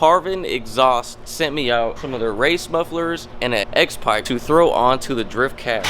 Carven Exhaust sent me out some of their race mufflers and an X pipe to throw onto the drift cat.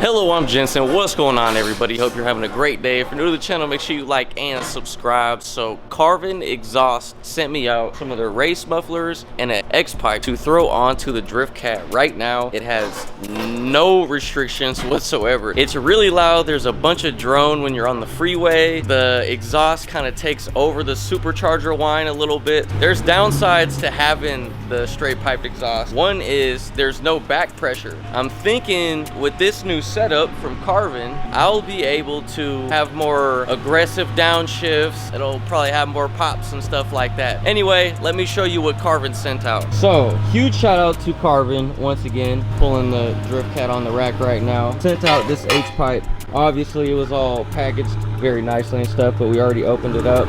Hello, I'm Jensen. What's going on, everybody? Hope you're having a great day. If you're new to the channel, make sure you like and subscribe. So Carven Exhaust sent me out some of their race mufflers and an X pipe to throw onto the drift cat. Right now it has no restrictions whatsoever. It's really loud. There's a bunch of drone when you're on the freeway. The exhaust kind of takes over the supercharger whine a little bit. There's downsides to having the straight piped exhaust. One is there's no back pressure. I'm thinking with this new setup from Carven, I'll be able to have more aggressive downshifts. It'll probably have more pops and stuff like that. Anyway, let me show you what Carven sent out. So huge shout out to Carven once again, pulling the drift cat on the rack right now. Sent out this H pipe. Obviously it was all packaged very nicely and stuff, but we already opened it up.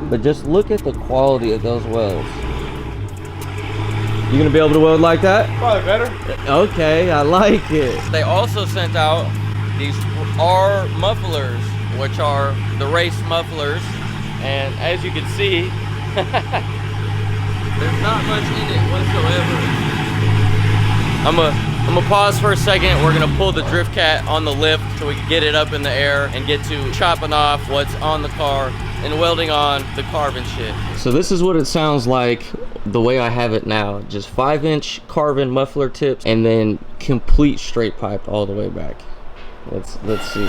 But just look at the quality of those welds. You gonna be able to weld like that? Probably better. Okay, I like it. They also sent out these R mufflers, which are the race mufflers. And as you can see, there's not much in it whatsoever. I'm gonna pause for a second. We're gonna pull the drift cat on the lift so we can get it up in the air and get to chopping off what's on the car and welding on the Carven shit. So this is what it sounds like the way I have it now. Just 5-inch Carven muffler tips and then complete straight pipe all the way back. Let's see.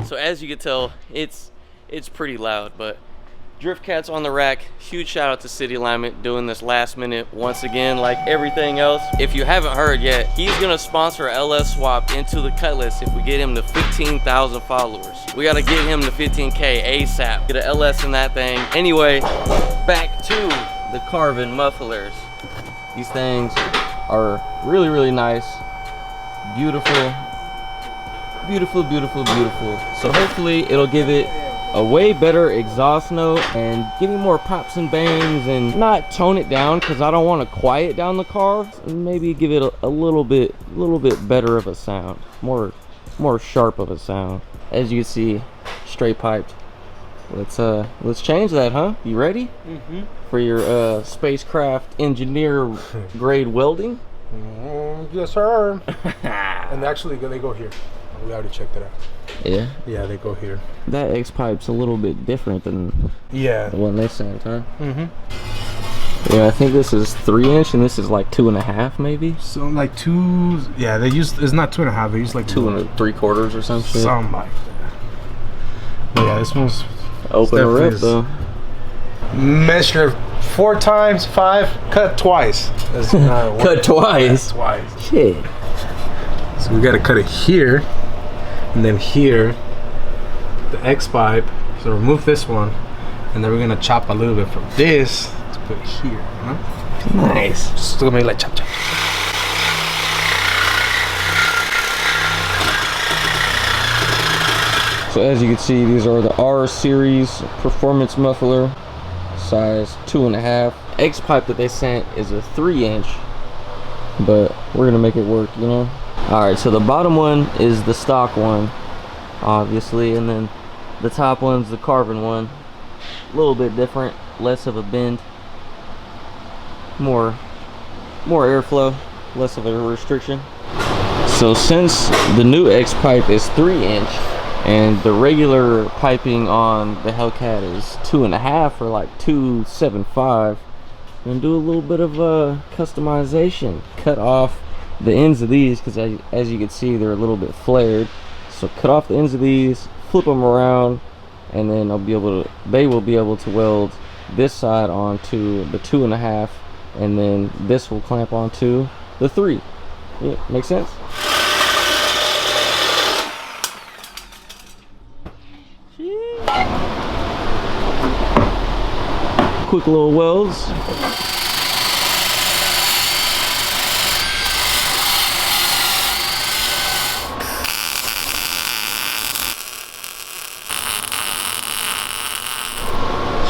So as you can tell, it's pretty loud, but drift cat's on the rack. Huge shout out to City Alignment doing this last minute once again, like everything else. If you haven't heard yet, he's gonna sponsor a LS swap into the Cutlass if we get him to 15,000 followers. We gotta get him to 15K ASAP. Get a LS in that thing. Anyway, back to the Carven mufflers. These things are really, really nice. Beautiful, beautiful, beautiful, beautiful. So hopefully it'll give it a way better exhaust note and give me more pops and bangs, and not tone it down because I don't want to quiet down the car. Maybe give it a little bit better of a sound, more sharp of a sound. As you can see, straight piped. Let's change that, huh? You ready? For your spacecraft engineer grade welding? Yes, sir. And actually, they go here. We already checked it out. Yeah? Yeah, they go here. That X pipe's a little bit different than the one they sent, huh? Yeah, I think this is 3-inch and this is like 2.5 maybe. So like 2, yeah, they use, it's not 2.5, they use like 2 3/4 or something. Something like that. But yeah, this one's open her up though. Measure 4 times 5, cut twice. That's not cut twice? Yeah, twice. Shit. So we gotta cut it here. And then here, the X pipe. So remove this one, and then we're gonna chop a little bit from this to put it here. Huh? Nice. Just gonna make like chop chop. So as you can see, these are the R series performance muffler, size 2.5. X pipe that they sent is a 3-inch, but we're gonna make it work, you know. All right, so the bottom one is the stock one, obviously, and then the top one's the Carven one. A little bit different, less of a bend, more airflow, less of a restriction. So since the new X pipe is 3-inch and the regular piping on the Hellcat is 2.5 or like 2.75, I'm gonna do a little bit of customization. Cut off the ends of these because as you can see, they're a little bit flared. So cut off the ends of these, flip them around, and then they will be able to weld this side onto the 2.5, and then this will clamp onto the 3. Yeah, make sense? Quick little welds.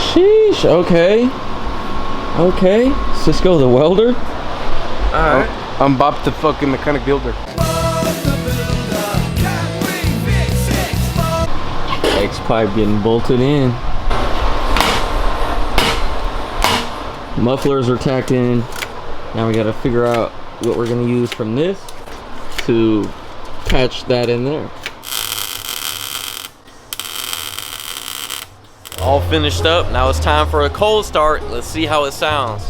Sheesh. Okay. Okay. Cisco the welder. Alright. I'm Bob the fucking mechanic builder. X pipe getting bolted in. Mufflers are tacked in. Now we gotta figure out what we're gonna use from this to patch that in there. All finished up. Now it's time for a cold start. Let's see how it sounds.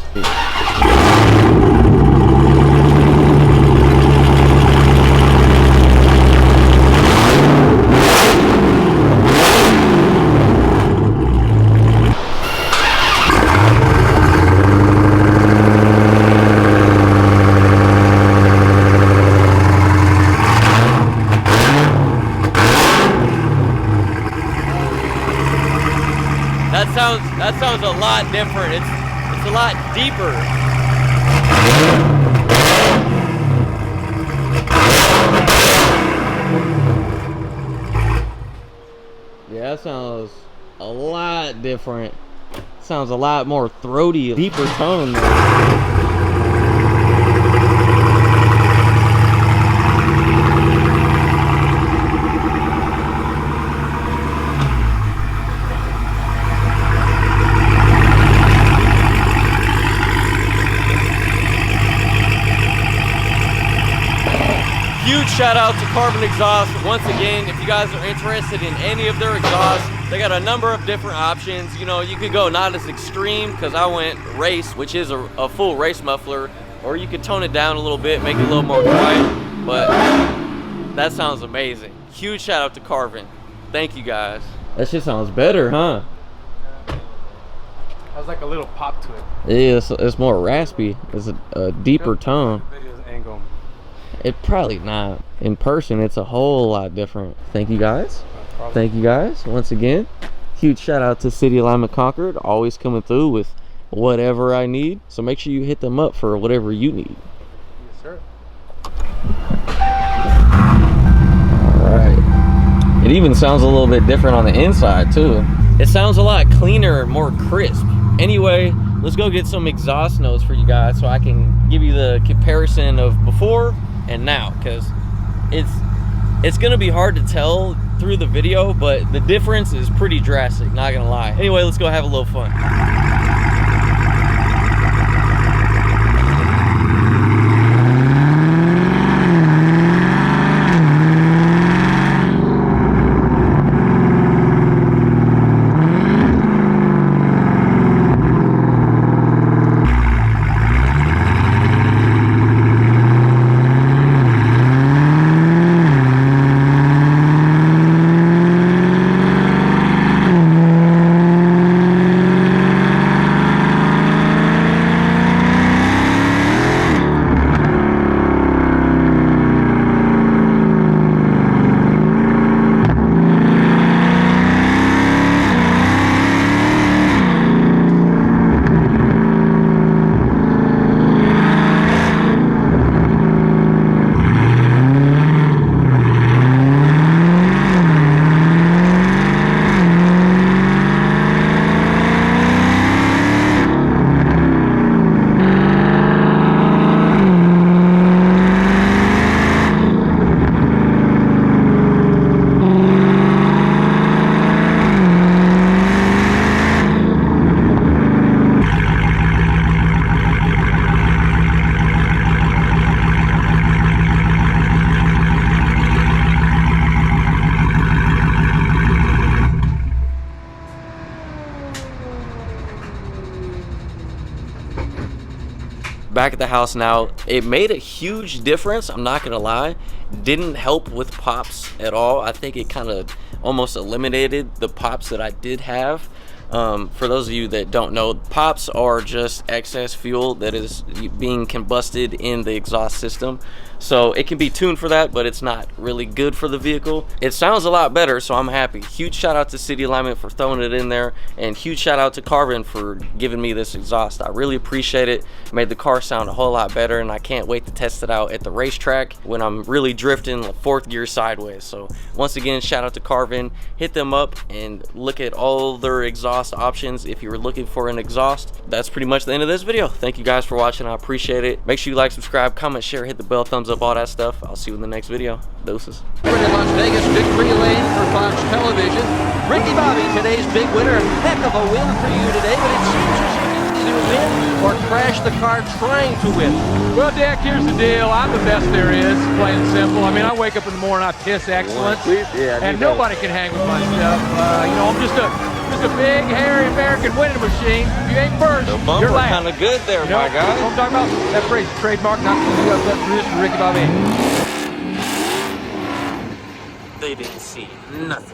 That sounds a lot different. It's a lot deeper. Yeah, that sounds a lot different. Sounds a lot more throaty, deeper tone. Huge shout out to Carven Exhaust. Once again, if you guys are interested in any of their exhausts, they got a number of different options. You know, you could go not as extreme, because I went race, which is a full race muffler, or you could tone it down a little bit, make it a little more quiet, but that sounds amazing. Huge shout out to Carven. Thank you guys. That shit sounds better, huh? Has like a little pop to it. Yeah, it's more raspy. It's a deeper tone. Angle. It probably not. In person, it's a whole lot different. Thank you guys. Thank you guys once again. Huge shout out to City Alignment Concord, always coming through with whatever I need. So make sure you hit them up for whatever you need. Yes, sir. All right. It even sounds a little bit different on the inside too. It sounds a lot cleaner and more crisp. Anyway, let's go get some exhaust notes for you guys so I can give you the comparison of before and now, because it's gonna be hard to tell through the video, but the difference is pretty drastic, not gonna lie. Anyway, let's go have a little fun. Back at the house now. It made a huge difference, I'm not gonna lie. Didn't help with pops at all. I think it kind of almost eliminated the pops that I did have. For those of you that don't know, pops are just excess fuel that is being combusted in the exhaust system. So it can be tuned for that, but it's not really good for the vehicle. It sounds a lot better, so I'm happy. Huge shout out to City Alignment for throwing it in there, and huge shout out to Carven for giving me this exhaust. I really appreciate it. It made the car sound a whole lot better, and I can't wait to test it out at the racetrack when I'm really drifting like 4th gear sideways. So once again, shout out to Carven. Hit them up and look at all their exhaust exhaust options if you were looking for an exhaust. That's pretty much the end of this video. Thank you guys for watching. I appreciate it. Make sure you like, subscribe, comment, share, hit the bell, thumbs up, all that stuff. I'll see you in the next video. Doses. In Las Vegas, victory lane for Fox Television. Ricky Bobby, today's big winner. Heck of a win for you today, but it seems as you can either win or crash the car trying to win. Well, Dick, here's the deal. I'm the best there is, plain and simple. I mean, I wake up in the morning, I piss excellence, and nobody can hang with my stuff. You know, I'm just a big, hairy American winning machine. If you ain't first, The bumper you're last. kind of good there, You know, my guy. that's what I'm talking about. That phrase, trademark, not tradition, Ricky Bobby. They didn't see nothing.